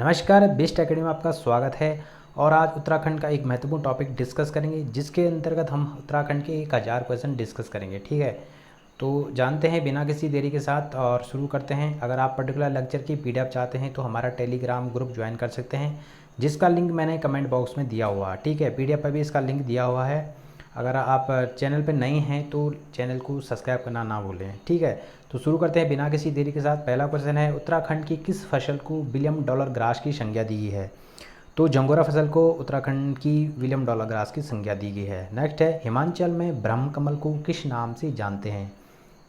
नमस्कार, best academy में आपका स्वागत है। और आज उत्तराखंड का एक महत्वपूर्ण टॉपिक डिस्कस करेंगे, जिसके अंतर्गत हम उत्तराखंड के 1000 क्वेश्चन डिस्कस करेंगे। ठीक है, तो जानते हैं बिना किसी देरी के साथ और शुरू करते हैं। अगर आप पर्टिकुलर लेक्चर की पीडीएफ चाहते हैं तो हमारा टेलीग्राम ग्रुप ज्वाइन कर सकते हैं, जिसका लिंक मैंने कमेंट बॉक्स में दिया हुआ है। ठीक है, पीडीएफ पर भी इसका लिंक दिया हुआ है। अगर आप चैनल पर नए हैं तो चैनल को सब्सक्राइब करना ना भूलें। ठीक है, तो शुरू करते हैं बिना किसी देरी के साथ। पहला क्वेश्चन है, उत्तराखंड की किस फसल को विलियम डॉलर ग्रास की संज्ञा दी गई है? तो जंगोरा फसल को उत्तराखंड की विलियम डॉलर ग्रास की संज्ञा दी गई है। नेक्स्ट है, हिमाचल में ब्रह्म कमल को किस नाम से जानते हैं?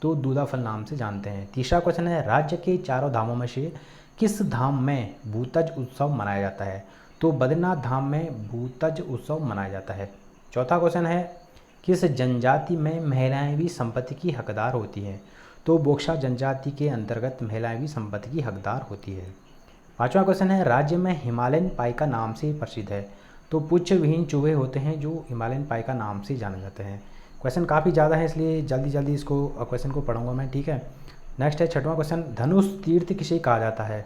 तो दूधा फल नाम से जानते हैं। तीसरा क्वेश्चन है, राज्य के चारों धामों में से किस धाम में भूतज उत्सव मनाया जाता है? तो बद्रीनाथ धाम में भूतज उत्सव मनाया जाता है। चौथा क्वेश्चन है, किस जनजाति में महिलाएं भी संपत्ति की हकदार होती हैं? तो बोक्सा जनजाति के अंतर्गत महिलाएं भी संपत्ति की हकदार होती है। पांचवा क्वेश्चन है, राज्य में हिमालयन पाइका नाम से प्रसिद्ध है? तो पुच्छ विहीन चूहे होते हैं जो हिमालयन पाइका नाम से जाने जाते हैं। क्वेश्चन काफ़ी ज़्यादा है, इसलिए जल्दी जल्दी इसको क्वेश्चन को पढ़ूंगा मैं। ठीक है, नेक्स्ट है छठवां क्वेश्चन, धनुष तीर्थ किसे कहा जाता है?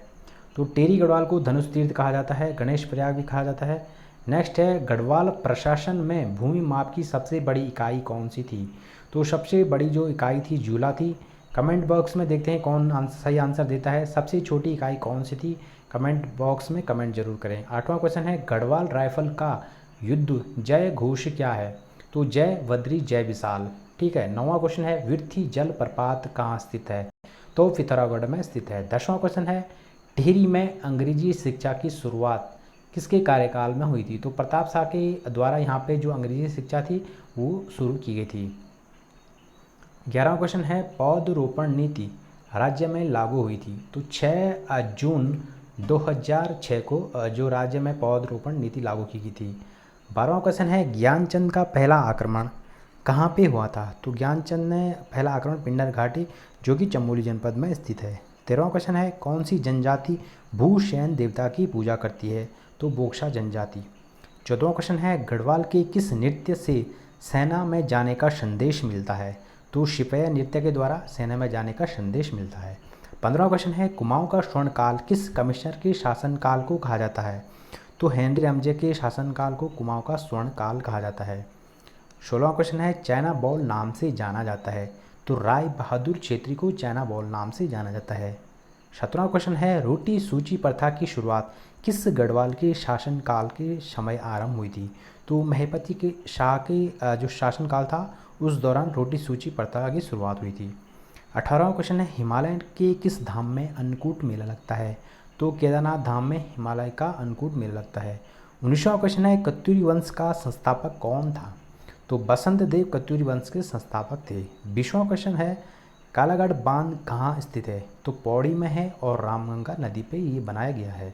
तो टेरी गढ़वाल को धनुष तीर्थ कहा जाता है, गणेश प्रयाग भी कहा जाता है। नेक्स्ट है, गढ़वाल प्रशासन में भूमि माप की सबसे बड़ी इकाई कौन सी थी? तो सबसे बड़ी जो इकाई थी जूला थी। कमेंट बॉक्स में देखते हैं कौन सही आंसर देता है। सबसे छोटी इकाई कौन सी थी? कमेंट बॉक्स में कमेंट जरूर करें। आठवां क्वेश्चन है, गढ़वाल राइफल का युद्ध जय घोष क्या है? तो जय बद्री जय विशाल। ठीक है, नौवां क्वेश्चन है, विर्थी जल प्रपात कहाँ स्थित है? तो पिथौरागढ़ में स्थित है। 10वां क्वेश्चन है, टिहरी में अंग्रेजी शिक्षा की शुरुआत किसके कार्यकाल में हुई थी? तो प्रताप शाह के द्वारा यहाँ पे जो अंग्रेजी शिक्षा थी वो शुरू की गई थी। 11वां क्वेश्चन है, पौधरोपण नीति राज्य में लागू हुई थी? तो 6 जून 2006 को जो राज्य में पौधरोपण नीति लागू की गई थी। 12वां क्वेश्चन है, ज्ञानचंद का पहला आक्रमण कहाँ पे हुआ था? तो ज्ञानचंद ने पहला आक्रमण पिंडर घाटी, जो कि चमोली जनपद में स्थित है। 13वां क्वेश्चन है, कौन सी जनजाति भूषैन देवता की पूजा करती है? तो बोक्सा जनजाति। 14वां क्वेश्चन है, गढ़वाल के किस नृत्य से सेना में जाने का संदेश मिलता है? तो शिपया नृत्य के द्वारा सेना में जाने का संदेश मिलता है। 15वां क्वेश्चन है, कुमाऊं का स्वर्णकाल किस कमिश्नर के शासनकाल को कहा जाता है? तो हेनरी रमजे के शासनकाल को कुमाऊं का स्वर्णकाल कहा जाता है। 16वां क्वेश्चन है, चाइना बॉल नाम से जाना जाता है? तो राय बहादुर क्षेत्री को चाइना बॉल नाम से जाना जाता है। 17वां क्वेश्चन है, रोटी सूची प्रथा की शुरुआत किस गढ़वाल के शासनकाल के समय आरंभ हुई थी? तो महेपति के शाह के जो शासनकाल था उस दौरान रोटी सूची प्रथा की शुरुआत हुई थी। 18वां क्वेश्चन है, हिमालय के किस धाम में अन्नकूट मेला लगता है? तो केदारनाथ धाम में हिमालय का अन्नकूट मेला लगता है। 19वां क्वेश्चन है, कत्यूरी वंश का संस्थापक कौन था? तो बसंत देव कत्यूरी वंश के संस्थापक थे। 20वां क्वेश्चन है, कालागढ़ बांध कहाँ स्थित है? तो पौड़ी में है और रामगंगा नदी पे ये बनाया गया है।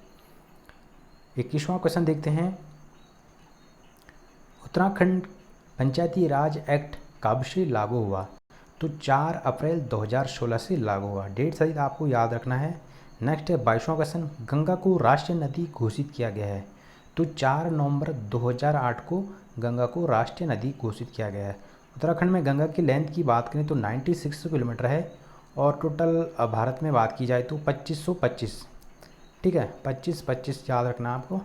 21वां क्वेश्चन देखते हैं, उत्तराखंड पंचायती राज एक्ट कब से लागू हुआ? तो 4 अप्रैल 2016 से लागू हुआ। डेट सहित आपको याद रखना है। नेक्स्ट है 22वां क्वेश्चन, गंगा को राष्ट्रीय नदी घोषित किया गया है? तो 4 नवंबर 2008 को गंगा को राष्ट्रीय नदी घोषित किया गया है। उत्तराखंड में गंगा की लेंथ की बात करें तो 96 किलोमीटर है और टोटल भारत में बात की जाए तो 2525। ठीक है, 25 याद रखना आपको।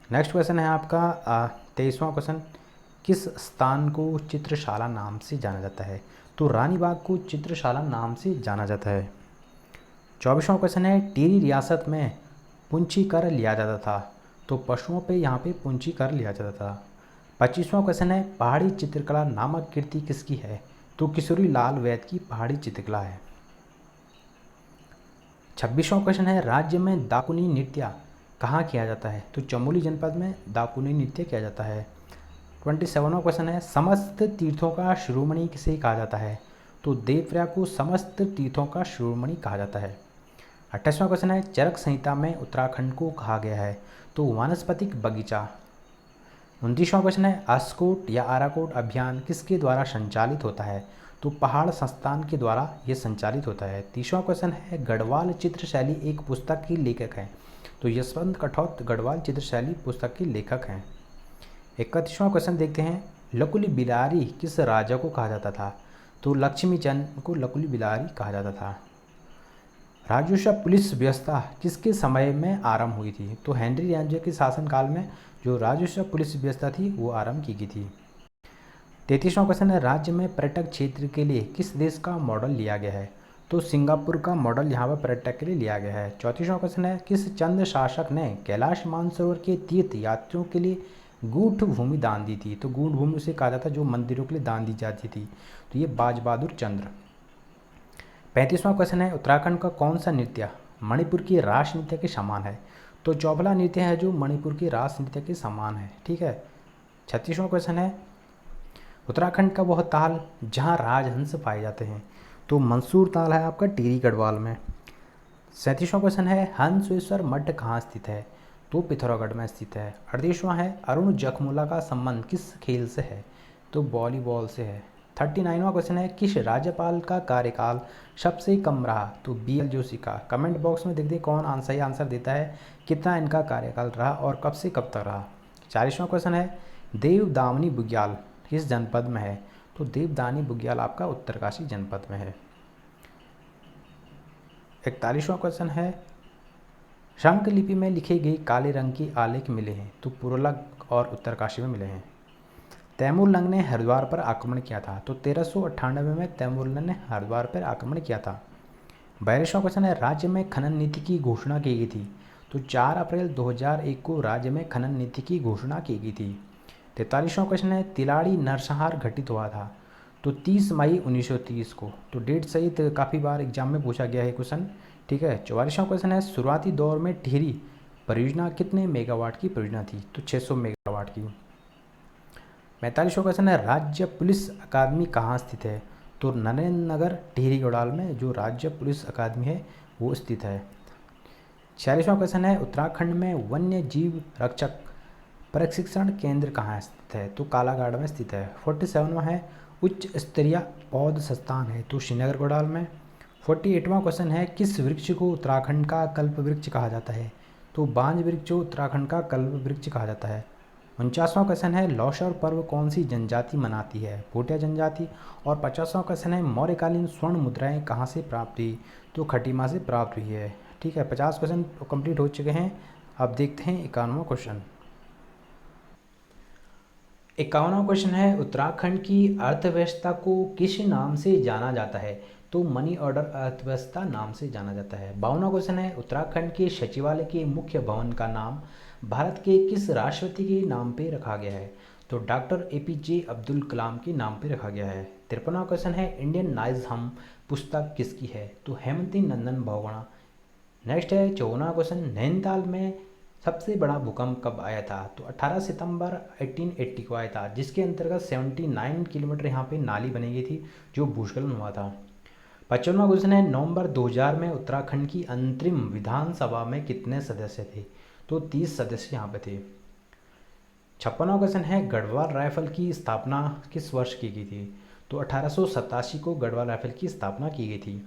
नेक्स्ट क्वेश्चन है आपका 23वां क्वेश्चन, किस स्थान को चित्रशाला नाम से जाना जाता है? तो रानी बाग को चित्रशाला नाम से जाना जाता है। 24वां क्वेश्चन है, टिहरी रियासत में पुंछी कर लिया जाता था? तो पशुओं पे यहाँ पे पुंछी कर लिया जाता था। 25वां क्वेश्चन है, पहाड़ी चित्रकला नामक कृति किसकी है? तो किशोरी लाल वैद की पहाड़ी चित्रकला है। 26वां क्वेश्चन है, राज्य में दाकुनी नृत्य कहाँ किया जाता है? तो चमोली जनपद में दाकुनी नृत्य किया जाता है। 27वां क्वेश्चन है, समस्त तीर्थों का शिरोमणि किसे कहा जाता है? तो देवप्रयाग को समस्त तीर्थों का शिरोमणि कहा जाता है। 28वां क्वेश्चन है, चरक संहिता में उत्तराखंड को कहा गया है? तो वानस्पतिक बगीचा। 29वां क्वेश्चन है, अस्कोट या आराकोट अभियान किसके द्वारा संचालित होता है? तो पहाड़ संस्थान के द्वारा ये संचालित होता है। 30वां क्वेश्चन है, गढ़वाल चित्रशैली एक पुस्तक के लेखक हैं? तो यशवंत कठौत गढ़वाल चित्रशैली पुस्तक के लेखक हैं। 31वां क्वेश्चन देखते हैं, लकुली बिलारी किस राजा को कहा जाता था? तो लक्ष्मी चंद को लकुली बिलारी कहा जाता था। राजस्व पुलिस व्यवस्था किसके समय में आरंभ हुई थी? तो हेनरी रैंजर के शासनकाल में जो राजस्व पुलिस व्यवस्था थी वो आरंभ की गई थी। 33वां क्वेश्चन है, राज्य में पर्यटक क्षेत्र के लिए किस देश का मॉडल लिया गया है? तो सिंगापुर का मॉडल यहाँ पर पर्यटक के लिए लिया गया है। 34वां क्वेश्चन है, किस चंद शासक ने कैलाश मानसरोवर के तीर्थ यात्रियों के लिए गूढ़ भूमि दान दी थी? तो गूढ़ भूमि उसे कहा जाता है जो मंदिरों के लिए दान दी जाती थी। तो ये बाज बहादुर चंद्र। 35वां क्वेश्चन है, उत्तराखंड का कौन सा नृत्य मणिपुर की राष्ट्र नृत्य के समान है? तो चौबला नृत्य है जो मणिपुर की राष्ट्र नृत्य के समान है। ठीक है। 36वां क्वेश्चन है, उत्तराखंड का वह ताल जहाँ राजहंस पाए जाते हैं? तो मंसूर ताल है आपका टिहरी गढ़वाल में। 37वां क्वेश्चन है, हंसवेश्वर मठ कहाँ स्थित है? तो पिथौरागढ़ में स्थित है। 38वां है, अरुण जखमूला का संबंध किस खेल से है? तो वॉलीबॉल से है। 39वां क्वेश्चन है, किस राज्यपाल का कार्यकाल सबसे कम रहा? तो BL जोशी का। कमेंट बॉक्स में देख कौन सही आंसर देता है, कितना इनका कार्यकाल रहा और कब से कब तक रहा। 40वां क्वेश्चन है, देवदावनी बुग्याल किस जनपद में है? तो देवदानी बुग्याल आपका उत्तरकाशी जनपद में है। 41वां क्वेश्चन है, शंख लिपि में लिखे गए काले रंग के आलेख मिले हैं? तो पुरला और उत्तरकाशी में मिले हैं। तैमूर लंग ने हरिद्वार पर आक्रमण किया था? तो 1398 में तैमूर लंग ने हरिद्वार पर आक्रमण किया था। 42वां क्वेश्चन है, राज्य में खनन नीति की घोषणा की गई थी? तो 4 अप्रैल 2001 को राज्य में खनन नीति की घोषणा की गई थी। 43वां क्वेश्चन है, तिलाड़ी नरसंहार घटित हुआ था? तो 30 मई 1930 को। तो डेट सहित काफ़ी बार एग्जाम में पूछा गया है क्वेश्चन। ठीक है। 44वां क्वेश्चन है, शुरुआती दौर में टिहरी परियोजना कितने मेगावाट की परियोजना थी? तो 600 मेगावाट की। 45वां क्वेश्चन है, राज्य पुलिस अकादमी कहाँ स्थित है? तो नरेंद्र नगर टिहरी गढ़वाल में जो राज्य पुलिस अकादमी है वो स्थित है। 46वां क्वेश्चन है, उत्तराखंड में वन्य जीव रक्षक प्रशिक्षण केंद्र कहाँ स्थित है? तो कालाघाट में स्थित है। 47वां है, उच्च स्तरीय पौध संस्थान है? तो श्रीनगर गढ़वाल में। 48वां क्वेश्चन है, किस वृक्ष को उत्तराखंड का कल्प वृक्ष कहा जाता है? तो बांज वृक्ष को उत्तराखंड का कल्प वृक्ष कहा जाता है। 49वां क्वेश्चन है, लौशर पर्व कौन सी जनजाति मनाती है? भोटिया जनजाति। और 50वां क्वेश्चन है, मौर्यकालीन स्वर्ण मुद्राएं कहाँ से प्राप्त हुई? तो खटीमा से प्राप्त हुई है। ठीक है। 50 क्वेश्चन कंप्लीट हो चुके हैं। अब देखते हैं 51वां क्वेश्चन। 51वां क्वेश्चन है, उत्तराखंड की अर्थव्यवस्था को किस नाम से जाना जाता है? तो मनी ऑर्डर अर्थव्यवस्था नाम से जाना जाता है। 52वां क्वेश्चन है, उत्तराखंड के सचिवालय के मुख्य भवन का नाम भारत के किस राष्ट्रपति के नाम पे रखा गया है? तो डॉक्टर APJ अब्दुल कलाम के नाम पे रखा गया है। 53वां क्वेश्चन है, इंडियन नाइज हम पुस्तक किसकी है? तो हेमंती नंदन बहुगुणा। नेक्स्ट है 54वां क्वेश्चन, नैनीताल में सबसे बड़ा भूकंप कब आया था? तो 18 सितंबर 1880 को आया था, जिसके अंतर्गत 79 किलोमीटर यहाँ पे नाली बनी गई थी जो भूस्खलन हुआ था। 55वां क्वेश्चन है, नवंबर 2000 में उत्तराखंड की अंतरिम विधानसभा में कितने सदस्य थे? तो 30 सदस्य यहाँ पे थे। 56वां क्वेश्चन है, गढ़वाल राइफल की स्थापना किस वर्ष की गई थी? तो 1887 को गढ़वाल राइफल की स्थापना की गई थी।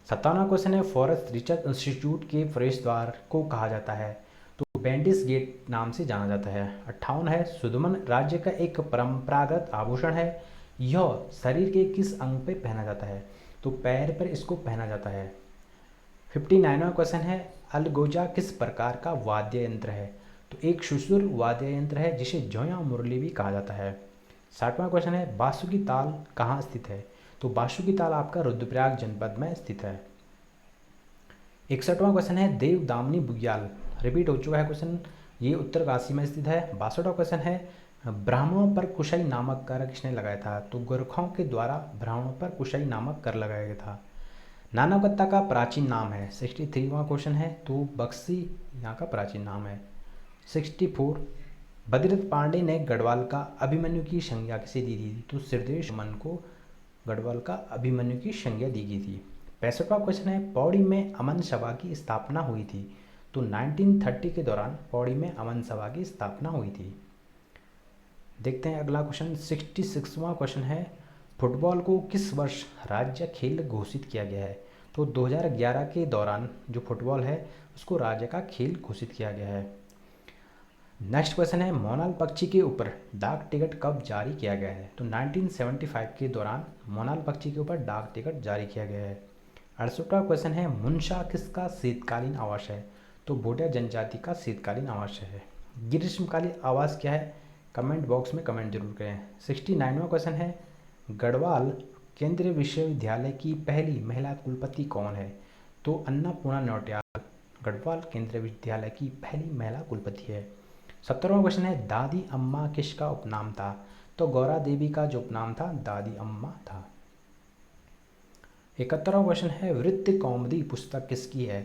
57वां क्वेश्चन है, फॉरेस्ट रिसर्च इंस्टीट्यूट के प्रवेश द्वार को कहा जाता है? तो बेंडिस गेट नाम से जाना जाता है। 58 है, सुदमन राज्य का एक परंपरागत आभूषण है, यह शरीर के किस अंग पे पहना जाता है? तो पैर पर इसको पहना जाता है। 59वां क्वेश्चन है, अलगोजा किस प्रकार का वाद्य यंत्र है? तो एक सुसुर वाद्य यंत्र है जिसे जोया मुरली भी कहा जाता है। 60वां क्वेश्चन है, बासुकी ताल कहाँ स्थित है? तो बासुकी ताल आपका रुद्रप्रयाग जनपद में स्थित है। 61वां क्वेश्चन है, देवदामनी बुग्याल रिपीट हो चुका है क्वेश्चन, ये उत्तरकाशी में स्थित है। 62वां क्वेश्चन है, ब्राह्मणों पर कुशई नामक कर किसने लगाया था? तो गोरखों के द्वारा ब्राह्मणों पर कुशई नामक कर लगाया गया था। नानावत्ता का प्राचीन नाम है। 63वां क्वेश्चन है, तो बक्सी यहाँ का प्राचीन नाम है। 64, बद्रीदत्त पांडे ने गढ़वाल का अभिमन्यु की संज्ञा किसे दी थी? तो सिरदेश मन को गढ़वाल का अभिमन्यु की संज्ञा दी गई थी। 65वां क्वेश्चन है, पौड़ी में अमन सभा की स्थापना हुई थी? तो 1930 के दौरान पौड़ी में अमन सभा की स्थापना हुई थी। देखते हैं अगला क्वेश्चन। 66वां क्वेश्चन है, फुटबॉल को किस वर्ष राज्य खेल घोषित किया गया है? तो 2011 के दौरान जो फुटबॉल है उसको राज्य का खेल घोषित किया गया है। नेक्स्ट क्वेश्चन है, मोनाल पक्षी के ऊपर डाक टिकट कब जारी किया गया है? तो 1975 के दौरान मोनाल पक्षी के ऊपर डाक टिकट जारी किया गया है। 68वां क्वेश्चन है मुनशा किसका शीतकालीन आवास है? तो भोटिया जनजाति का शीतकालीन आवास है। ग्रीष्मकालीन आवास क्या है? कमेंट बॉक्स में कमेंट जरूर करें। 69वां क्वेश्चन है गढ़वाल केंद्रीय विश्वविद्यालय की पहली महिला कुलपति कौन है? तो अन्नपूर्णा नौटियाल गढ़वाल केंद्रीय विश्वविद्यालय की पहली महिला कुलपति है। 70वां क्वेश्चन है दादी अम्मा किसका उपनाम था? तो गौरा देवी का जो उपनाम था दादी अम्मा था। 71वां क्वेश्चन है वृत्त कौमुदी पुस्तक किसकी है?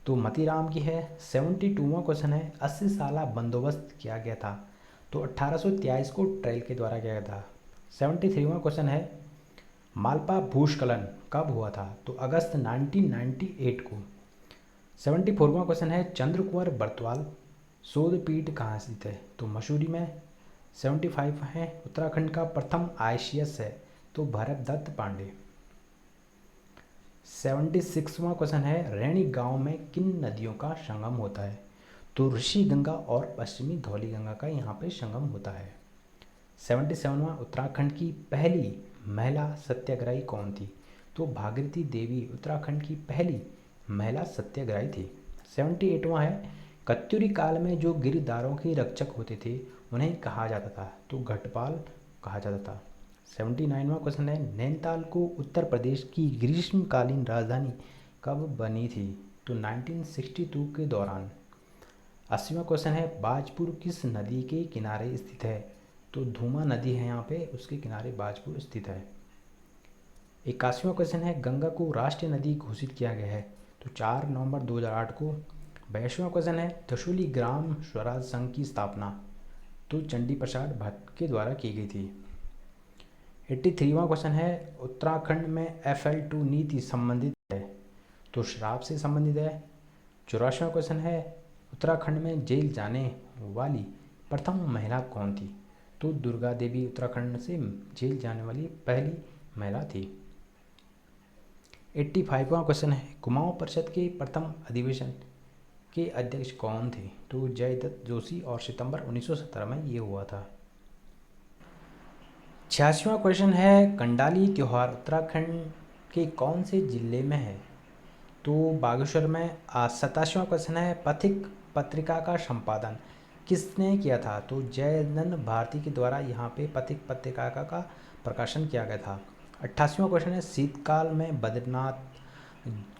तो मतीराम की है। 72वां क्वेश्चन है 80 साला बंदोबस्त किया गया था? तो 1823 को ट्रेल के द्वारा किया गया था। 73वां क्वेश्चन है मालपा भूस्खलन कब हुआ था? तो अगस्त 1998 को। 74वां क्वेश्चन है चंद्र कुंवर बरतवाल शोधपीठ कहाँ स्थित है? तो मसूरी में। 75 है उत्तराखंड का प्रथम आईसीएस है? तो भरतदत्त पांडे। 76वां क्वेश्चन है रैणी गांव में किन नदियों का संगम होता है? तो ऋषि गंगा और पश्चिमी धौली गंगा का यहाँ पे संगम होता है। 77वां उत्तराखंड की पहली महिला सत्याग्रही कौन थी? तो भागीरथी देवी उत्तराखंड की पहली महिला सत्याग्रही थी। 78वां है कत्यूरी काल में जो गिरदारों के रक्षक होते थे उन्हें कहा जाता था? तो घटपाल कहा जाता था। 79वां क्वेश्चन है नैनीताल को उत्तर प्रदेश की ग्रीष्मकालीन राजधानी कब बनी थी? तो 1962 के दौरान। 80वां क्वेश्चन है बाजपुर किस नदी के किनारे स्थित है? तो धूमा नदी है यहाँ पे, उसके किनारे बाजपुर स्थित है। 81वां क्वेश्चन है गंगा को राष्ट्रीय नदी घोषित किया गया है? तो 4 नवंबर 2008 को। 82वां क्वेश्चन है त्रिशूली ग्राम स्वराज संघ की स्थापना तो चंडी प्रसाद भट्ट के द्वारा की गई थी। 83वां क्वेश्चन है उत्तराखंड में FL2 नीति संबंधित है? तो शराब से संबंधित है। 84वां क्वेश्चन है उत्तराखंड में जेल जाने वाली प्रथम महिला कौन थी? तो दुर्गा देवी उत्तराखंड से जेल जाने वाली पहली महिला थी। 85वां क्वेश्चन है कुमाऊं परिषद के प्रथम अधिवेशन के अध्यक्ष कौन थे? तो जयदत्त जोशी और सितंबर 1917 में ये हुआ था। 86वां क्वेश्चन है कंडाली त्योहार उत्तराखंड के कौन से जिले में है? तो बागेश्वर में। 87वां क्वेश्चन है पथिक पत्रिका का संपादन किसने किया था? तो जयनंद भारती के द्वारा यहाँ पे पथिक पत्रिका का प्रकाशन किया गया था। 88वां क्वेश्चन है शीतकाल में बद्रीनाथ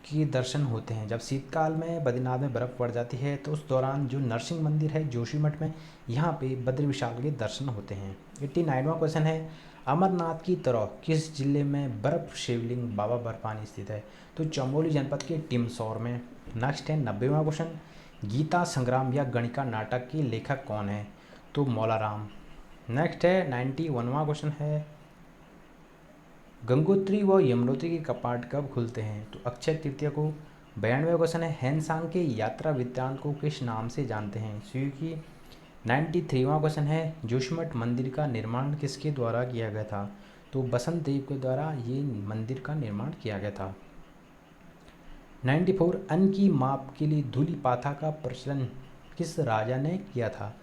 के दर्शन होते हैं? जब शीतकाल में बद्रीनाथ में बर्फ़ पड़ जाती है तो उस दौरान जो नरसिंह मंदिर है जोशीमठ में, यहाँ पे बद्री विशाल के दर्शन होते हैं। 89वां क्वेश्चन है अमरनाथ की तरह किस जिले में बर्फ शिवलिंग बाबा बर्फानी स्थित है? तो चमोली जनपद के टिमसौर में। नेक्स्ट है 90वां क्वेश्चन गीता संग्राम या गणिका नाटक के लेखक कौन है? तो मौलाराम। नेक्स्ट है 91वां क्वेश्चन है गंगोत्री व यमुनोत्री के कपाट कब खुलते हैं? तो अक्षय तृतीया को। 92वां क्वेश्चन है हैनसांग के यात्रा वृत्तांत को किस नाम से जानते हैं? स्यूकी। 93वां क्वेश्चन है जोशीमठ मंदिर का निर्माण किसके द्वारा किया गया था? तो बसंत देव के द्वारा ये मंदिर का निर्माण किया गया था। 94 अन्न की माप के लिए धूलि पाथा का प्रचलन किस राजा ने किया था?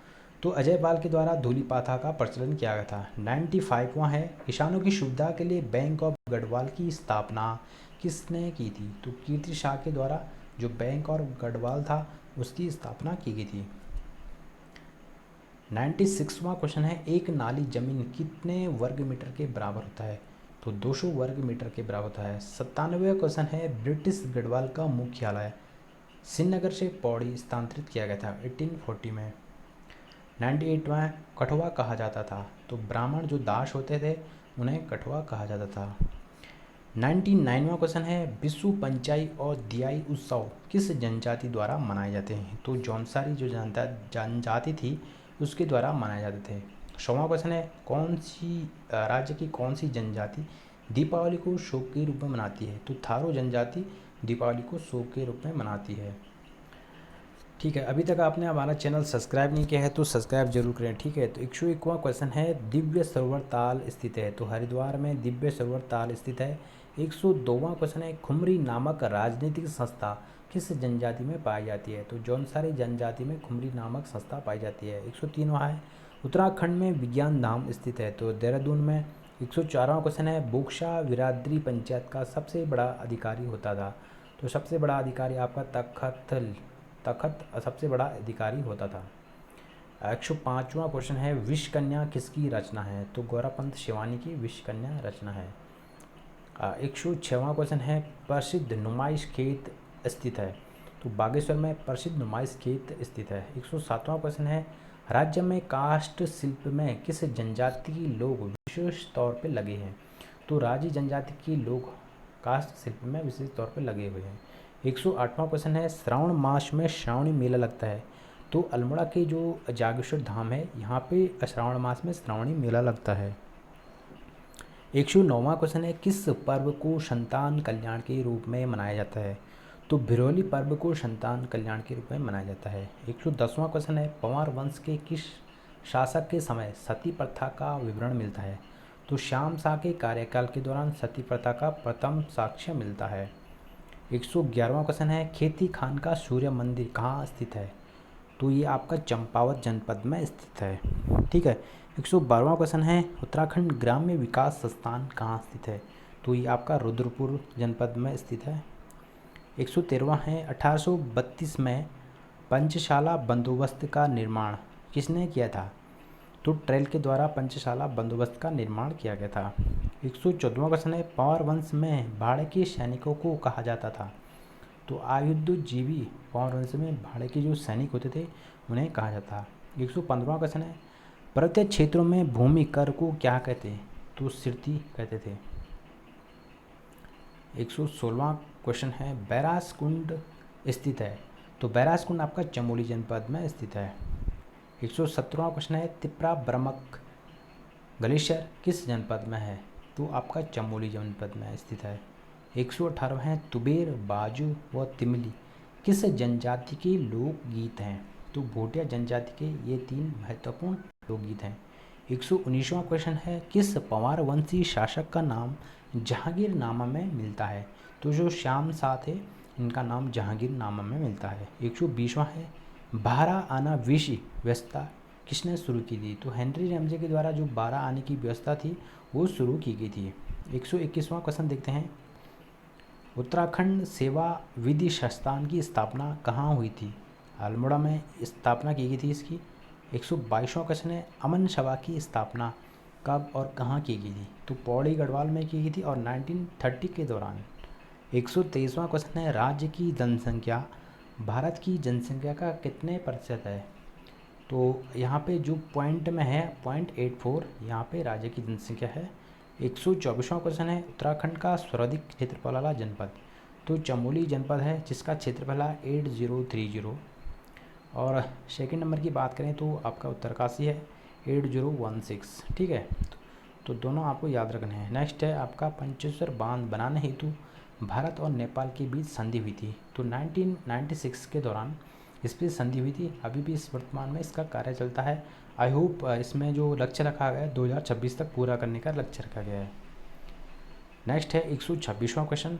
तो अजय पाल के द्वारा धूलि पाथा का प्रचलन किया गया था। 95वां है किसानों की सुविधा के लिए बैंक ऑफ गढ़वाल की स्थापना किसने की थी? तो कीर्ति शाह के द्वारा जो बैंक और गढ़वाल था उसकी स्थापना की गई थी। 96वां क्वेश्चन है एक नाली जमीन कितने वर्ग मीटर के बराबर होता है? तो 200 वर्ग मीटर के बराबर होता है। 97वां क्वेश्चन है ब्रिटिश गढ़वाल का मुख्यालय श्रीनगर से पौड़ी स्थानांतरित किया गया था 1840 में। 98वां कठवा कहा जाता था? तो ब्राह्मण जो दास होते थे उन्हें कठवा कहा जाता था। 99वां क्वेश्चन है विशु पंचाई और दियाई उत्सव किस जनजाति द्वारा मनाए जाते हैं? तो जौनसारी जो जनजाति थी उसके द्वारा मनाए जाते थे। 100वां क्वेश्चन है कौन सी राज्य की कौन सी जनजाति दीपावली को शोक के रूप में मनाती है? तो थारू जनजाति दीपावली को शोक के रूप में मनाती है। ठीक है, अभी तक आपने हमारा चैनल सब्सक्राइब नहीं किया है तो सब्सक्राइब जरूर करें। ठीक है, तो 101वां क्वेश्चन है दिव्य सरोवर ताल स्थित है? तो हरिद्वार में दिव्य सरोवर ताल स्थित है। 102वां क्वेश्चन है खुमरी नामक राजनीतिक संस्था किस जनजाति में पाई जाती है? तो जौनसारी जनजाति में खुमरी नामक संस्था पाई जाती है। 103वां है उत्तराखंड में विज्ञान धाम स्थित है? तो देहरादून में। 104वां क्वेश्चन है, बोक्सा विरादरी पंचायत का सबसे बड़ा अधिकारी होता था। तो सबसे बड़ा अधिकारी आपका तखत सबसे बड़ा अधिकारी होता था। 105वां क्वेश्चन है, विश्व कन्या किसकी रचना है। तो गौरापंत शिवानी की विश्व कन्या रचना है। 106वां क्वेश्चन है, प्रसिद्ध नुमाइश खेत स्थित है। तो बागेश्वर में प्रसिद्ध नुमाइश खेत स्थित है। 107वां क्वेश्चन है, राज्य में काष्ठ शिल्प में किस जनजाति के लोग विशेष तौर पर लगे हैं। तो राजी जनजाति के लोग काष्ठ शिल्प में विशेष तौर पर लगे हुए हैं। 108वां क्वेश्चन है, श्रावण मास में श्रावणी मेला लगता है। तो अल्मोड़ा के जो जागेश्वर धाम है यहाँ पे श्रावण मास में श्रावणी मेला लगता है। 109वां क्वेश्चन है, किस पर्व को संतान कल्याण के रूप में मनाया जाता है। तो भिरोली पर्व को संतान कल्याण के रूप में मनाया जाता है। 110वां क्वेश्चन है, पंवार वंश के किस शासक के समय सती प्रथा का विवरण मिलता है। तो श्याम शाह के कार्यकाल के दौरान सती प्रथा का प्रथम साक्ष्य मिलता है। 111वां क्वेश्चन है, खेती खान का सूर्य मंदिर कहाँ स्थित है। तो ये आपका चंपावत जनपद में स्थित है। ठीक है। 112वां क्वेश्चन है, उत्तराखंड ग्राम्य विकास संस्थान कहाँ स्थित है। तो ये आपका रुद्रपुर जनपद में स्थित है। 113वां है, 1832 में पंचशाला बंदोबस्त का निर्माण किसने किया था। तो ट्रेल के द्वारा पंचशाला बंदोबस्त का निर्माण किया गया था। 114वां क्वेश्चन है, पंवार वंश में भाड़े के सैनिकों को कहा जाता था। तो आयुधजीवी पंवार वंश में भाड़े के जो सैनिक होते थे उन्हें कहा जाता। 115वां क्वेश्चन है, पर्वतीय क्षेत्रों में भूमि कर को क्या कहते हैं। तो सिरती कहते थे। 116वां क्वेश्चन है, बैरास कुंड स्थित है। तो बैरास कुंड आपका चमोली जनपद में स्थित है। 117वां क्वेश्चन है, तिप्रा ब्रह्मक ग्लेशियर किस जनपद में है। तो आपका चमोली जनपद में स्थित है। 118वां है, तुबेर बाजू व तिमली किस जनजाति के लोकगीत हैं। तो भोटिया जनजाति के ये 3 महत्वपूर्ण लोकगीत हैं। 119वां क्वेश्चन है, किस पंवार वंशी शासक का नाम जहांगीर नामा में मिलता है। तो जो श्याम शाह थे इनका नाम जहांगीर नामा में मिलता है। 120वां है, बारह आना विषि व्यवस्था किसने शुरू की थी। तो हेनरी रैमजे के द्वारा जो 12 आने की व्यवस्था थी वो शुरू की गई थी। 121वां क्वेश्चन देखते हैं, उत्तराखंड सेवा विधि संस्थान की स्थापना कहाँ हुई थी। अल्मोड़ा में स्थापना की गई थी इसकी। 122वां क्वेश्चन है, अमन सभा की स्थापना कब और कहाँ की गई थी। तो पौड़ी गढ़वाल में की गई थी और 1930 के दौरान। 123वां क्वेश्चन है, राज्य की जनसंख्या भारत की जनसंख्या का कितने प्रतिशत है। तो यहाँ पे जो पॉइंट में है 0.84 यहाँ पे राज्य की जनसंख्या है। 124वां क्वेश्चन है, उत्तराखंड का सर्वाधिक क्षेत्रफल वाला जनपद। तो चमोली जनपद है जिसका क्षेत्रफल है 8030। और सेकंड नंबर की बात करें तो आपका उत्तरकाशी है 8016। ठीक है, तो दोनों आपको याद रखने हैं। नेक्स्ट है आपका पंचेश्वर बांध बनाने हेतु भारत और नेपाल के बीच संधि हुई थी। तो 1996 के दौरान इस पर संधि हुई थी। अभी भी इस वर्तमान में इसका कार्य चलता है। आई होप इसमें जो लक्ष्य रखा गया है 2026 तक पूरा करने का लक्ष्य रखा गया है। नेक्स्ट है 126वां क्वेश्चन,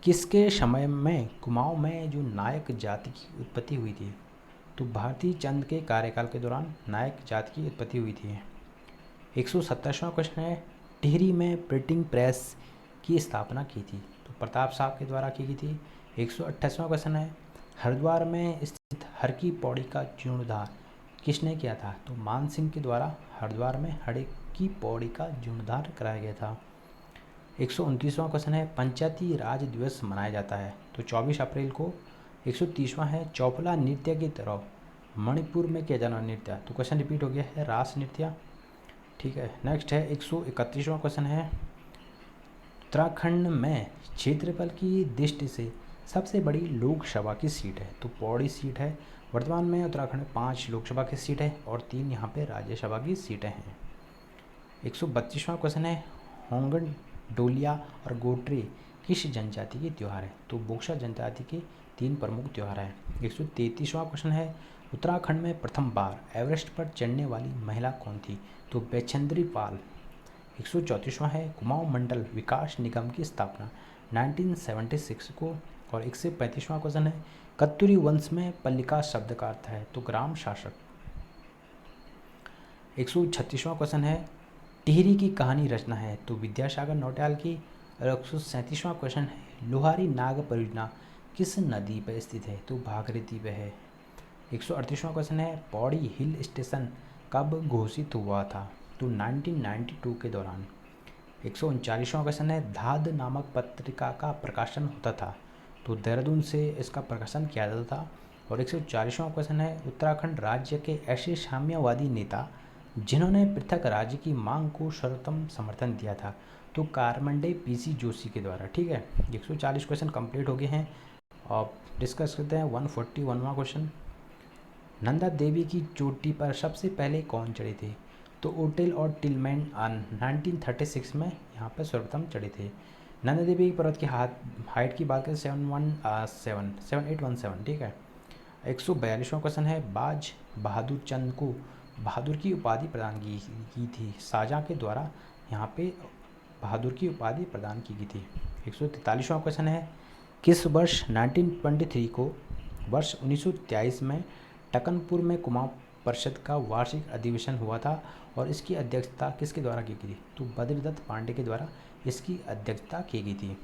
किसके समय में कुमाऊं में जो नायक जाति की उत्पत्ति हुई थी। तो भारती चंद के कार्यकाल के दौरान नायक जाति की उत्पत्ति हुई थी। 127वां क्वेश्चन है, टिहरी में प्रिंटिंग प्रेस की स्थापना की थी। तो प्रताप साहब के द्वारा की गई थी। 128वां क्वेश्चन है, हरिद्वार में स्थित हर की पौड़ी का जीर्णोद्धार किसने किया था। तो मान सिंह के द्वारा हरिद्वार में हर की पौड़ी का जीर्णोद्धार कराया गया था। 129वां क्वेश्चन है, पंचायती राज दिवस मनाया जाता है। तो 24 अप्रैल को। 130वां है, चौपला नृत्य की तरह मणिपुर में किया जाना नृत्य। तो क्वेश्चन रिपीट हो गया है, रास नृत्य। ठीक है। नेक्स्ट है 131वां क्वेश्चन है, उत्तराखंड में क्षेत्रफल की दृष्टि से सबसे बड़ी लोकसभा की सीट है। तो पौड़ी सीट है। वर्तमान में उत्तराखंड में 5 लोकसभा की सीट है और 3 यहाँ पे राज्यसभा की सीटें हैं। 132वां क्वेश्चन है, होंगन डोलिया और गोटरे किस जनजाति के त्यौहार है। तो बोक्सा जनजाति के 3 प्रमुख त्यौहार हैं। 133वां क्वेश्चन है, उत्तराखंड में प्रथम बार एवरेस्ट पर चढ़ने वाली महिला कौन थी। तो बैचेंद्री पाल। 134वां है, कुमाऊं मंडल विकास निगम की स्थापना 1976 को। और 135वां क्वेश्चन है, कत्यूरी वंश में पल्लिका शब्द का अर्थ है। तो ग्राम शासक। 136वां क्वेश्चन है, टिहरी की कहानी रचना है तो विद्यासागर नौटियाल की। और 137वां क्वेश्चन है लोहारी नाग परियोजना किस नदी पर स्थित है तो भागीरथी पे है। 138वां क्वेश्चन है पौड़ी हिल स्टेशन कब घोषित हुआ था तो 1992 के दौरान। 139वां क्वेश्चन है धाद नामक पत्रिका का प्रकाशन होता था तो देहरादून से इसका प्रकाशन किया जाता था। और 140वां क्वेश्चन है उत्तराखंड राज्य के ऐसे साम्यवादी नेता जिन्होंने पृथक राज्य की मांग को सर्वोत्तम समर्थन दिया था तो कारमंडे पीसी जोशी के द्वारा। ठीक है, 140 क्वेश्चन कंप्लीट हो गए हैं। अब डिस्कस करते हैं 141वां क्वेश्चन। नंदा देवी की चोटी पर सबसे पहले कौन चढ़े थे तो ओटेल और टिलमैन 1936 में यहाँ पर सर्वप्रथम चढ़े थे। नंदा देवी पर्वत की हाइट की बात करें 7817। ठीक है। 142वां क्वेश्चन है बाज बहादुर चंद को बहादुर की उपाधि प्रदान की थी शाहजहाँ के द्वारा। यहाँ पे बहादुर की उपाधि प्रदान की गई थी। 143वां क्वेश्चन है किस वर्ष 1923 को वर्ष 1923 में टकनपुर में कुमाऊं परिषद का वार्षिक अधिवेशन हुआ था और इसकी अध्यक्षता किसके द्वारा की गई थी तो बद्रीदत्त पांडे के द्वारा इसकी अध्यक्षता की गई थी।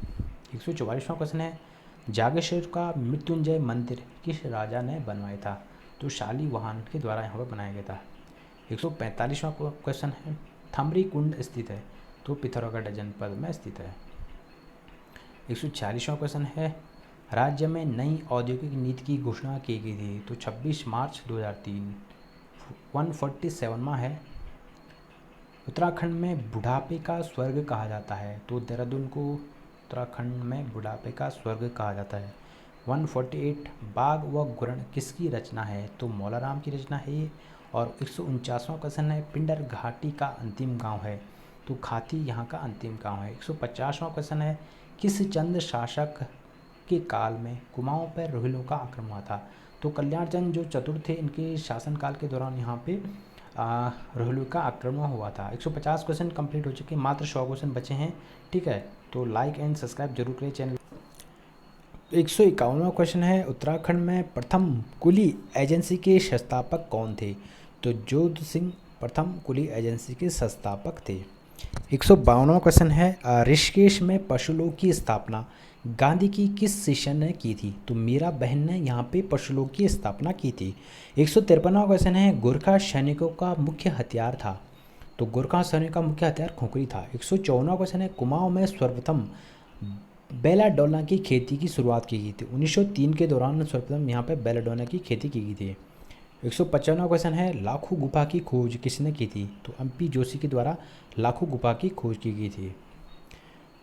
144वां क्वेश्चन है जागेश्वर का मृत्युंजय मंदिर किस राजा ने बनवाया था तो शालीवाहन के द्वारा यहाँ पर बनाया गया था। 145वां क्वेश्चन है थमरी कुंड स्थित है तो पिथौरागढ़ जनपद में स्थित है। 146वां क्वेश्चन है राज्य में नई औद्योगिक नीति की घोषणा की गई थी तो 26 मार्च 2003। 147वां है उत्तराखंड में बुढ़ापे का स्वर्ग कहा जाता है तो देहरादून को उत्तराखंड में बुढ़ापे का स्वर्ग कहा जाता है। 148 बाघ व गुरण किसकी रचना है तो मौलाराम की रचना है ये। और 149वां क्वेश्चन है पिंडर घाटी का अंतिम गांव है तो खाती यहाँ का अंतिम गांव है। 150वां क्वेश्चन है किस चंद शासक के काल में कुमाऊं पर रोहिलों का आक्रमण हुआ था तो कल्याण चंद जो चतुर्थ थे इनके शासनकाल के दौरान यहाँ पे रोहिलों का आक्रमण हुआ था। 150 क्वेश्चन कंप्लीट हो चुके हैं, मात्र 100 क्वेश्चन बचे हैं। ठीक है, तो लाइक एंड सब्सक्राइब जरूर करें चैनल। 151वां क्वेश्चन है उत्तराखंड में प्रथम कुली एजेंसी के संस्थापक कौन थे तो जोध सिंह प्रथम कुली एजेंसी के संस्थापक थे। 152वां क्वेश्चन है ऋषिकेश में पशुलोक की स्थापना गांधी की किस शिष्य ने की थी तो मीरा बहन ने यहाँ पे पशुलोक की स्थापना की थी। 153वां क्वेश्चन है गोरखा सैनिकों का मुख्य हथियार था तो गोरखा सैनिक का मुख्य हथियार खोखरी था। 154वां क्वेश्चन है कुमाऊं में सर्वप्रथम बेलाडोना की खेती की शुरुआत की गई थी 1903 के दौरान सर्वप्रथम यहाँ पे बेलाडोना की खेती की गई थी। 155वां क्वेश्चन है लाखों गुफा की खोज किसने की थी तो एमपी जोशी के द्वारा लाखों गुफा की खोज की गई थी।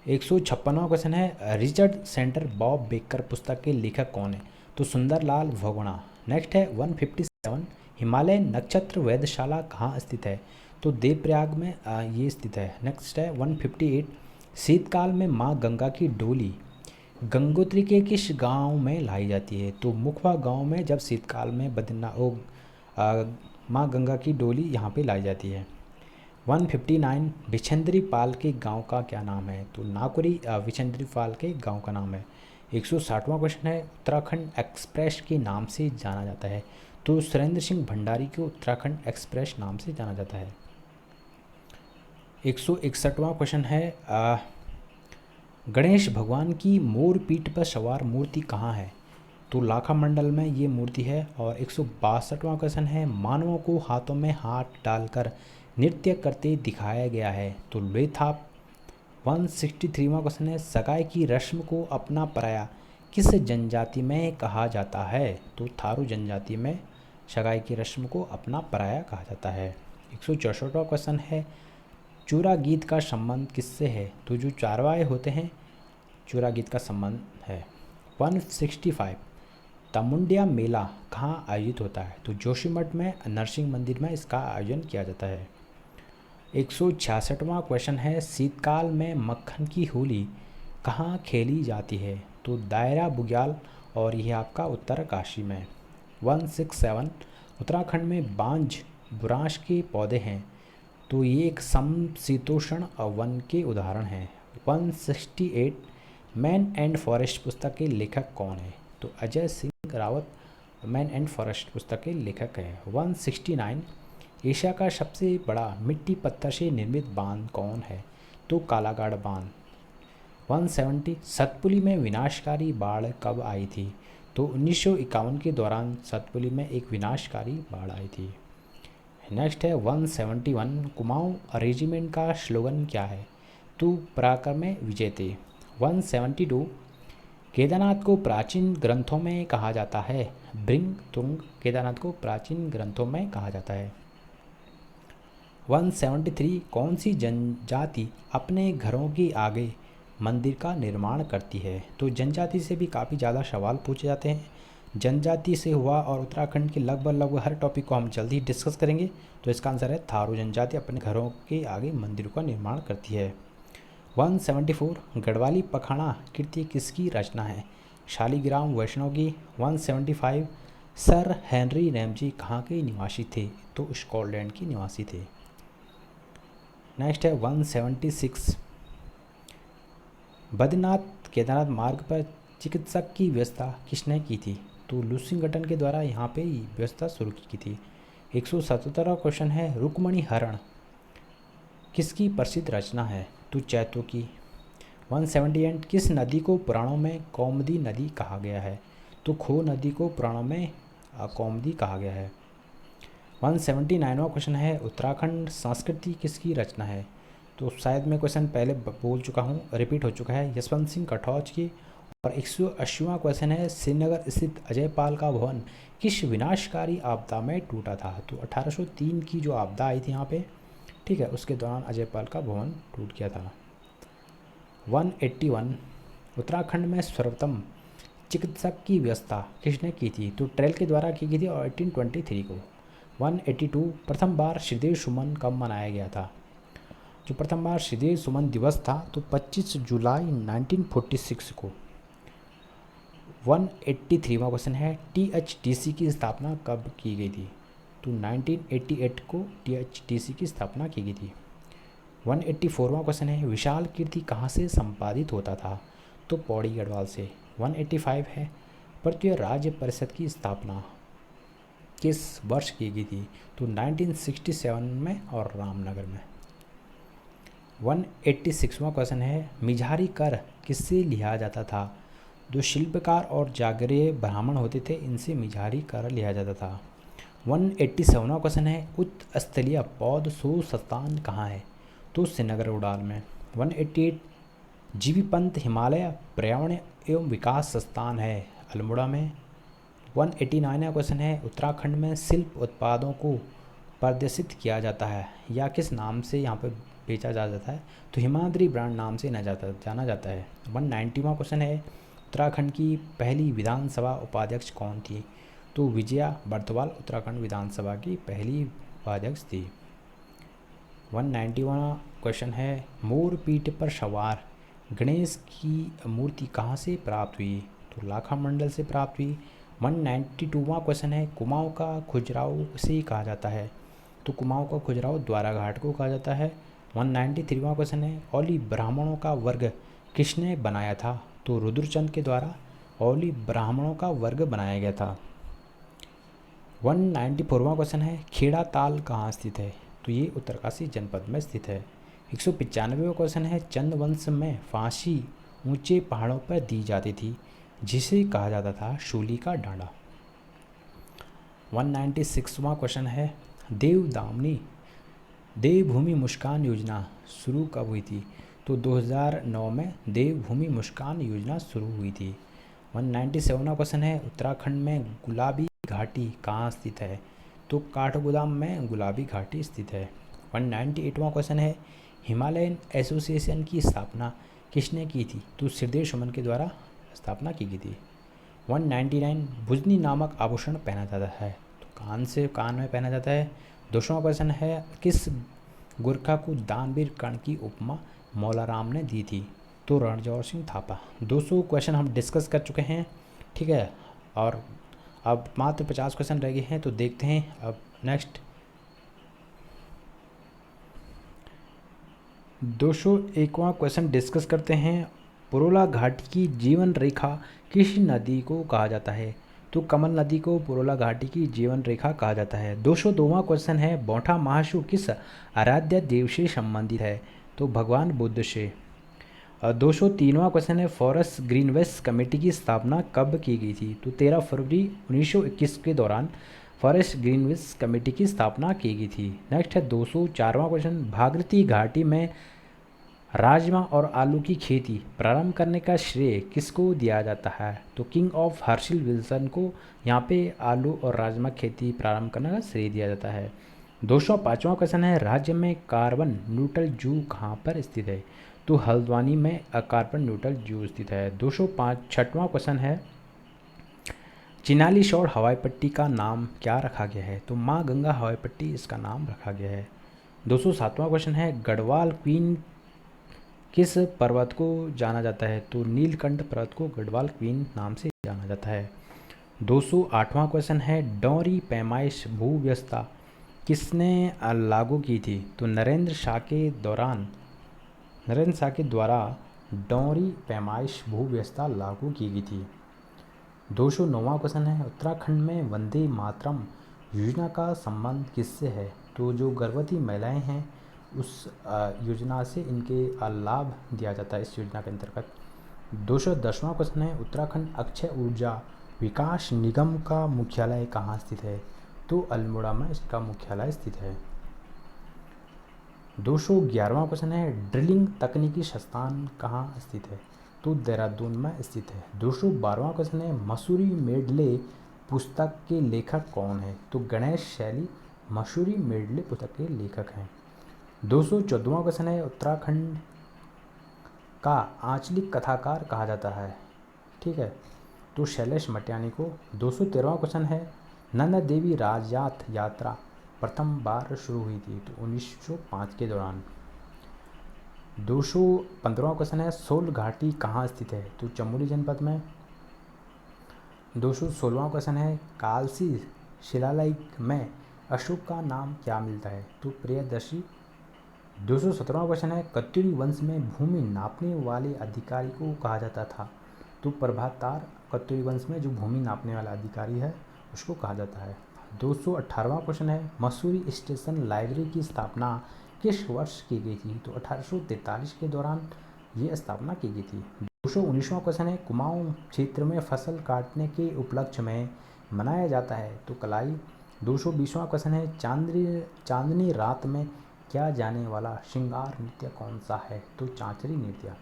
156वां क्वेश्चन है रिचर्ड सेंटर बॉब बेकर पुस्तक के लेखक कौन है तो सुंदरलाल भगोड़ा। नेक्स्ट है 157 हिमालय नक्षत्र वेधशाला कहाँ स्थित है तो देवप्रयाग में ये स्थित है। नेक्स्ट है 158 शीतकाल में माँ गंगा की डोली गंगोत्री के किस गांव में लाई जाती है तो मुखवा गांव में जब शीतकाल में माँ गंगा की डोली यहाँ पे लाई जाती है। 159 विछेंद्री पाल के गांव का क्या नाम है तो नाकुरी विछेंद्री पाल के गांव का नाम है। 160वां क्वेश्चन है उत्तराखंड एक्सप्रेस के नाम से जाना जाता है तो सुरेंद्र सिंह भंडारी को उत्तराखंड एक्सप्रेस नाम से जाना जाता है। 161वां क्वेश्चन है गणेश भगवान की मोर पीठ पर सवार मूर्ति कहाँ है तो लाखा मंडल में ये मूर्ति है। और 162वां क्वेश्चन है मानवों को हाथों में हाथ डालकर नृत्य करते दिखाया गया है तो लेथाप। 163वां क्वेश्चन है सगाई की रस्म को अपना पराया किस जनजाति में कहा जाता है तो थारू जनजाति में सगाई की रस्म को अपना पराया कहा जाता है। 164वां क्वेश्चन है चूरा गीत का संबंध किससे है तो जो चारवाए होते हैं चूरा गीत का संबंध है। 165 चामुंडिया मेला कहाँ आयोजित होता है तो जोशीमठ में नरसिंह मंदिर में इसका आयोजन किया जाता है। 166वां क्वेश्चन है शीतकाल में मक्खन की होली कहाँ खेली जाती है तो दायरा बुग्याल और यह आपका उत्तरकाशी में। 167 उत्तराखंड में बांज बुरांश के पौधे हैं तो ये एक समशीतोष्ण वन के उदाहरण हैं। 168 मैन एंड फॉरेस्ट पुस्तक के लेखक कौन है तो Ajay Singh Rawat man and forest पुस्तक के लेखक है। 169 एशिया का सबसे बड़ा मिट्टी पत्थर से निर्मित बांध कौन है? तो कालागढ़ बांध। 170 सतपुली में विनाशकारी बाढ़ कब आई थी? तो 1951 के दौरान सतपुली में एक विनाशकारी बाढ़ आई थी। नेक्स्ट है 171 कुमाऊं रेजिमेंट का स्लोगन क्या है? तो पराक्रमे विजेते। 172 केदारनाथ को प्राचीन ग्रंथों में कहा जाता है। ब्रिंग तुंग केदारनाथ को प्राचीन ग्रंथों में कहा जाता है। 173 कौन सी जनजाति अपने घरों के आगे मंदिर का निर्माण करती है? तो जनजाति से भी काफ़ी ज़्यादा सवाल पूछे जाते हैं। जनजाति से हुआ और उत्तराखंड के लगभग हर टॉपिक को हम जल्दी डिस्कस करेंगे। तो इसका आंसर है थारू जनजाति अपने घरों के आगे मंदिरों का निर्माण करती है। 174 गढ़वाली पखाना कृति किसकी रचना है? शालिग्राम वैष्णव की। 175 सर हेनरी रैमजी कहाँ के निवासी थे? तो स्कॉटलैंड के निवासी थे। नेक्स्ट है 176 बद्रीनाथ केदारनाथ मार्ग पर चिकित्सक की व्यवस्था किसने की थी? तो लुसिंगटन के द्वारा यहाँ पे व्यवस्था शुरू की थी। 177वां क्वेश्चन है रुक्मणी हरण किसकी प्रसिद्ध रचना है? तो चैतो की। 178 किस नदी को पुराणों में कौमुदी नदी कहा गया है? तो खो नदी को पुराणों में कौमुदी कहा गया है। 179वां क्वेश्चन है उत्तराखंड संस्कृति किसकी रचना है? तो शायद मैं क्वेश्चन पहले बोल चुका हूँ, रिपीट हो चुका है, यशवंत सिंह कटौच की। और 180वां क्वेश्चन है श्रीनगर स्थित अजयपाल का भवन किस विनाशकारी आपदा में टूटा था? तो 1803 की जो आपदा आई थी यहाँ पे, ठीक है, उसके दौरान अजयपाल का भवन टूट गया था। 181 उत्तराखंड में सर्वप्रथम चिकित्सक की व्यवस्था किसने की थी? तो ट्रेल के द्वारा की गई थी और 1823 को। 182 प्रथम बार श्रीदेव सुमन कब मनाया गया था? जो प्रथम बार श्रीदेव सुमन दिवस था तो 25 जुलाई 1946 को। 183वां क्वेश्चन है THDC की स्थापना कब की गई थी? तो 1988 को THDC की स्थापना की गई थी। 184वां क्वेश्चन है विशाल कीर्ति कहाँ से संपादित होता था? तो पौड़ी गढ़वाल से। 185 है भारतीय राज्य परिषद की स्थापना किस वर्ष की गई थी? तो 1967 में और रामनगर में। 186वां क्वेश्चन है मिझारी कर किससे लिया जाता था? जो शिल्पकार और जागरीय ब्राह्मण होते थे इनसे मिझारी कर लिया जाता था। 187वां क्वेश्चन है उच्च स्थलीय बौद्ध शोध संस्थान कहाँ है? तो श्रीनगर उड़ाल में। 188 जीबी पंत हिमालय पर्यावरण एवं विकास संस्थान है अल्मोड़ा में। 189वां क्वेश्चन है उत्तराखंड में शिल्प उत्पादों को प्रदर्शित किया जाता है या किस नाम से यहाँ पर बेचा जाता है? तो हिमाद्री ब्रांड नाम से जाना जाता है। 190वां क्वेश्चन है उत्तराखंड की पहली विधानसभा उपाध्यक्ष कौन थी? तो विजया बर्तवाल उत्तराखंड विधानसभा की पहली उपाध्यक्ष थी। 191वां क्वेश्चन है मोर पीठ पर सवार गणेश की मूर्ति कहाँ से प्राप्त हुई? तो लाखा मंडल से प्राप्त हुई। 192वां क्वेश्चन है कुमाऊं का खुजराव से कहा जाता है? तो कुमाऊं का खुजराव द्वारा घाट को कहा जाता है। 193वां क्वेश्चन है औली ब्राह्मणों का वर्ग किसने बनाया था? तो रुद्रचंद के द्वारा औली ब्राह्मणों का वर्ग बनाया गया था। 194वां क्वेश्चन है खेड़ा ताल कहाँ स्थित है? तो ये उत्तरकाशी जनपद में स्थित है। 195वां क्वेश्चन है चंदवंश में फांसी ऊंचे पहाड़ों पर दी जाती थी जिसे कहा जाता था शूली का डांडा। 196वां क्वेश्चन है देवदामनी देवभूमि मुस्कान योजना शुरू कब हुई थी? तो 2009 में देवभूमि मुस्कान योजना शुरू हुई थी। 197वां क्वेश्चन है उत्तराखंड में गुलाबी घाटी कहाँ स्थित है? तो काठगोदाम में गुलाबी घाटी स्थित है। 198वां क्वेश्चन है हिमालयन एसोसिएशन की स्थापना किसने की थी? तो श्रीदेव सुमन के द्वारा स्थापना की गई थी। 199 बुजनी नामक आभूषण पहना जाता है? तो कान में पहना जाता है। 200वां क्वेश्चन है किस गोरखा को दानवीर कर्ण की उपमा मौलाराम ने दी थी? तो रणजौर सिंह थापा। 200 क्वेश्चन हम डिस्कस कर चुके हैं, ठीक है, और अब मात्र 50 क्वेश्चन रह गए हैं। तो देखते हैं अब नेक्स्ट 201वां क्वेश्चन डिस्कस करते हैं। पुरोला घाटी की जीवन रेखा किस नदी को कहा जाता है? तो कमल नदी को पुरोला घाटी की जीवन रेखा कहा जाता है। 202वां क्वेश्चन है, बौठा महाशु किस आराध्य देव से संबंधित है? तो भगवान बुद्ध से। 203वां क्वेश्चन है, फॉरेस्ट ग्रीनवेस कमेटी की स्थापना कब की गई थी? तो 13 फरवरी 1921 के दौरान फॉरेस्ट ग्रीनवेस कमेटी की स्थापना की गई थी। नेक्स्ट है 204वां क्वेश्चन, भागीरथी घाटी में राजमा और आलू की खेती प्रारंभ करने का श्रेय किसको दिया जाता है? तो किंग ऑफ हर्शिल विल्सन को यहाँ पे आलू और राजमा खेती प्रारंभ करने का श्रेय दिया जाता है। 205वां क्वेश्चन है, राज्य में कार्बन न्यूट्रल जू कहाँ पर स्थित है? तो हल्द्वानी में कार्बन न्यूट्रल जू स्थित है। 206वां क्वेश्चन है, चिनाली शोर हवाई पट्टी का नाम क्या रखा गया है? तो माँ गंगा हवाई पट्टी इसका नाम रखा गया है। 207वां क्वेश्चन है, गढ़वाल क्वीन किस पर्वत को जाना जाता है? तो नीलकंठ पर्वत को गढ़वाल क्वीन नाम से जाना जाता है। 208वां क्वेश्चन है, डोरी पैमाइश भूव्यवस्था किसने लागू की थी? तो नरेंद्र शाह के द्वारा डोरी पैमाइश भूव्यवस्था लागू की गई थी। 209वां क्वेश्चन है, उत्तराखंड में वंदे मातरम योजना का संबंध किससे है? तो जो गर्भवती महिलाएं हैं उस योजना से इनके लाभ दिया जाता है इस योजना के अंतर्गत। 210वां क्वेश्चन है, उत्तराखंड अक्षय ऊर्जा विकास निगम का मुख्यालय कहाँ स्थित है? तो अल्मोड़ा में इसका मुख्यालय स्थित है। 211वां क्वेश्चन है, ड्रिलिंग तकनीकी संस्थान कहाँ स्थित है? तो देहरादून में स्थित है। 212वां क्वेश्चन है, मसूरी मेडले पुस्तक के लेखक कौन है? तो गणेश शैली मसूरी मेडले पुस्तक के लेखक हैं। 214वां क्वेश्चन है, उत्तराखंड का आंचलिक कथाकार कहा जाता है? ठीक है, तो शैलेश मटियानी को। 213वां क्वेश्चन है, नंदा देवी राजयात यात्रा प्रथम बार शुरू हुई थी? तो 1905 के दौरान। 215वां क्वेश्चन है, सोल घाटी कहाँ स्थित है? तो चमोली जनपद में। 216वां क्वेश्चन है, कालसी शिलालेख में अशोक का नाम क्या मिलता है? तो प्रियदर्शी। 217वां क्वेश्चन है, कत्यूरी वंश में भूमि नापने वाले अधिकारी को कहा जाता था? तो प्रभातार कत्यूरी वंश में जो भूमि नापने वाला अधिकारी है उसको कहा जाता है। 218वां क्वेश्चन है, मसूरी स्टेशन लाइब्रेरी की स्थापना किस वर्ष की गई थी? तो 1843 के दौरान ये स्थापना की गई थी। 219वां क्वेश्चन है, कुमाऊं क्षेत्र में फसल काटने के उपलक्ष्य में मनाया जाता है? तो कलाई। 220वां क्वेश्चन है, चांदनी रात में किया जाने वाला श्रृंगार नृत्य कौन सा है? तो चांचरी नृत्य।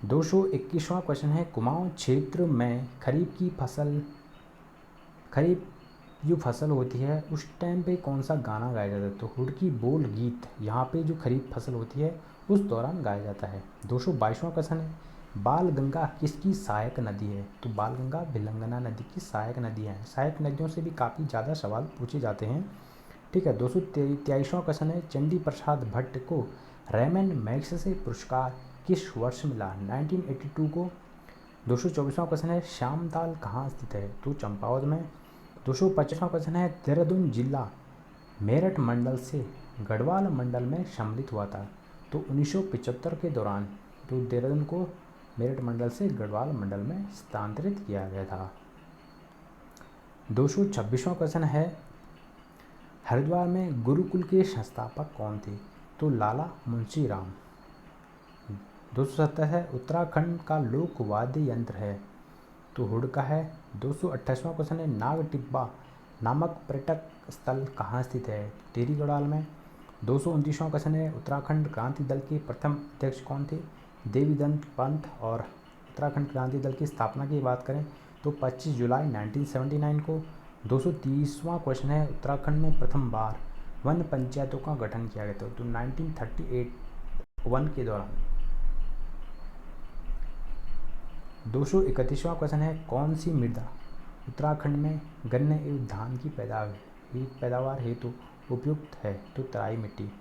221वां क्वेश्चन है, कुमाऊं क्षेत्र में खरीफ जो फसल होती है उस टाइम पे कौन सा गाना गाया जाता है? तो हुड़की बोल गीत यहाँ पे जो खरीफ फसल होती है उस दौरान गाया जाता है। 222वां क्वेश्चन है, बाल गंगा किसकी सहायक नदी है? तो बाल गंगा भिलंगना नदी की सहायक नदी है। सहायक नदियों से भी काफ़ी ज़्यादा सवाल पूछे जाते हैं। ठीक है। 223वां क्वेश्चन है, चंडी प्रसाद भट्ट को रेमन मैग्सेसे पुरस्कार किस वर्ष मिला? 1982 को। 224वां क्वेश्चन है, श्यामताल कहाँ स्थित है? तो चंपावत में। 225वां क्वेश्चन है, देहरादून जिला मेरठ मंडल से गढ़वाल मंडल में सम्मिलित हुआ था? तो 1975 के दौरान तो देहरादून को मेरठ मंडल से गढ़वाल मंडल में स्थानांतरित किया गया था। 226वां क्वेश्चन है, हरिद्वार में गुरुकुल के संस्थापक कौन थे? तो लाला मुंशी राम। 270 है, उत्तराखंड का लोक वाद्य यंत्र है? तो हुड़का है। 228वां क्वेश्चन है, नाग टिब्बा नामक पर्यटक स्थल कहाँ स्थित है? टिहरी गढ़वाल में। 229वां क्वेश्चन है, उत्तराखंड क्रांति दल के प्रथम अध्यक्ष कौन थे? देवीदत्त पंत। और उत्तराखंड क्रांति दल की स्थापना की बात करें तो 25 जुलाई 1979 को। 230वां क्वेश्चन है, उत्तराखंड में प्रथम बार वन पंचायतों का गठन किया गया था? तो 1938 के दौरान। 231वां क्वेश्चन है, कौन सी मृदा उत्तराखंड में गन्ने एवं धान की पैदावार हेतु उपयुक्त है? तो तराई मिट्टी।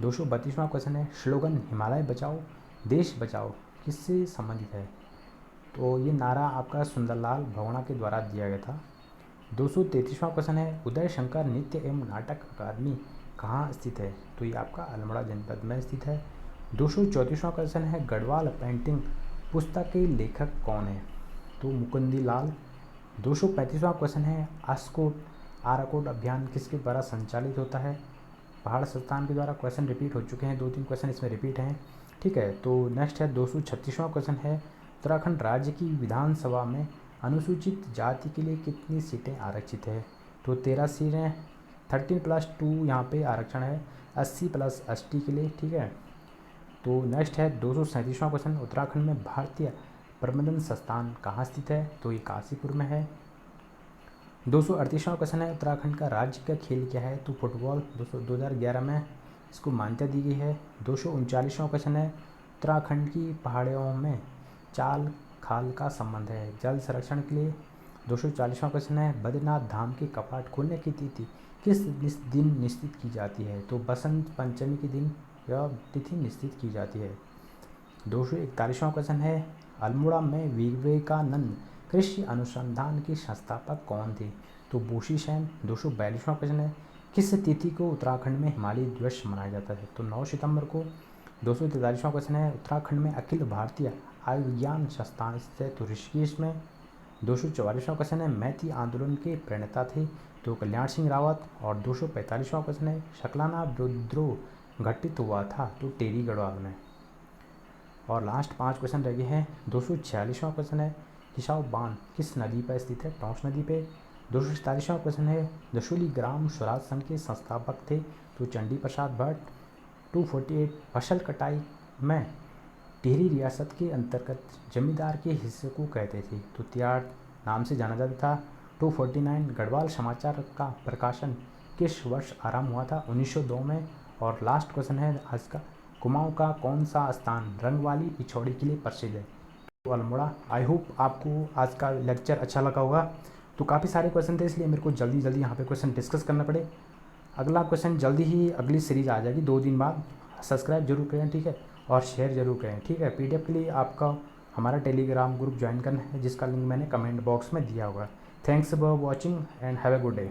232वां क्वेश्चन है, स्लोगन हिमालय बचाओ देश बचाओ किससे संबंधित है? तो ये नारा आपका सुंदरलाल भगोड़ा के द्वारा दिया गया था। 233वां क्वेश्चन है, उदय शंकर नृत्य एवं नाटक अकादमी कहाँ स्थित है? तो ये आपका अल्मोड़ा जनपद में स्थित है। 234वां क्वेश्चन है, गढ़वाल पेंटिंग पुस्तक के लेखक कौन है? तो मुकुंदी लाल। 235वां क्वेश्चन है, आस्कोट आराकोट अभियान किसके द्वारा संचालित होता है? भारत संस्थान के द्वारा। क्वेश्चन रिपीट हो चुके हैं, 2-3 क्वेश्चन इसमें रिपीट हैं, ठीक है। तो नेक्स्ट है 236वां क्वेश्चन है, उत्तराखंड राज्य की विधानसभा में अनुसूचित जाति के लिए कितनी सीटें आरक्षित है? तो 13 सीटें, 13+2 यहाँ पे आरक्षण है, 80+ST के लिए, ठीक है। तो नेक्स्ट है 237वां क्वेश्चन, उत्तराखंड में भारतीय प्रबंधन संस्थान कहाँ स्थित है? तो ये काशीपुर में है। 238वां क्वेश्चन है, उत्तराखंड का राज्य का खेल क्या है? तो फुटबॉल। 2011 में इसको मान्यता दी गई है। 239वां क्वेश्चन है, उत्तराखंड की पहाड़ियों में चाल खाल का संबंध है जल संरक्षण के लिए। 240वां क्वेश्चन है, बद्रीनाथ धाम के कपाट खोलने की तिथि किस दिन निश्चित की जाती है? तो बसंत पंचमी के दिन यह तिथि निश्चित की जाती है। 241वां क्वेश्चन है, अल्मोड़ा में विवेकानंद कृषि अनुसंधान की संस्थापक कौन थे? तो बोशी सेन। 242वां क्वेश्चन है, किस तिथि को उत्तराखंड में हिमालय दिवस मनाया जाता है? तो 9 सितंबर को। 243वां क्वेश्चन है, उत्तराखंड में अखिल भारतीय आयुर्विज्ञान संस्थान स्थित है? तो ऋषिकेश में। 244वां क्वेश्चन है, मैती आंदोलन के प्रणेता थे? तो कल्याण सिंह रावत। और 245वां क्वेश्चन है, शकलाना विद्रोह घटित हुआ था? तो टेरी गढ़वाल में। और लास्ट 5 क्वेश्चन रह गए हैं। 246वां क्वेश्चन है, किसाऊ बांध किस नदी पर स्थित है? टॉन्स नदी पे। 247वां क्वेश्चन है, जशोली ग्राम स्वराज संघ के संस्थापक थे? तो चंडी प्रसाद भट्ट। 248, फसल कटाई में टिहरी रियासत के अंतर्गत जमींदार के हिस्से को कहते थे? तो त्याड़ नाम से जाना जाता था। 249, गढ़वाल समाचार का प्रकाशन किस वर्ष आरंभ हुआ था? 1902 में। और लास्ट क्वेश्चन है आज का, कुमाऊं का कौन सा स्थान रंग वाली पिछौड़ी के लिए प्रसिद्ध है? तो अल्मोड़ा। आई होप आपको आज का लेक्चर अच्छा लगा होगा। तो काफ़ी सारे क्वेश्चन थे, इसलिए मेरे को जल्दी जल्दी यहाँ पे क्वेश्चन डिस्कस करना पड़े। अगला क्वेश्चन जल्दी ही अगली सीरीज़ आ जाएगी 2 दिन बाद। सब्सक्राइब जरूर करें, ठीक है, और शेयर जरूर करें, ठीक है। PDF के लिए आपका हमारा टेलीग्राम ग्रुप ज्वाइन करना है, जिसका लिंक मैंने कमेंट बॉक्स में दिया होगा। Thanks for watching and have a good day.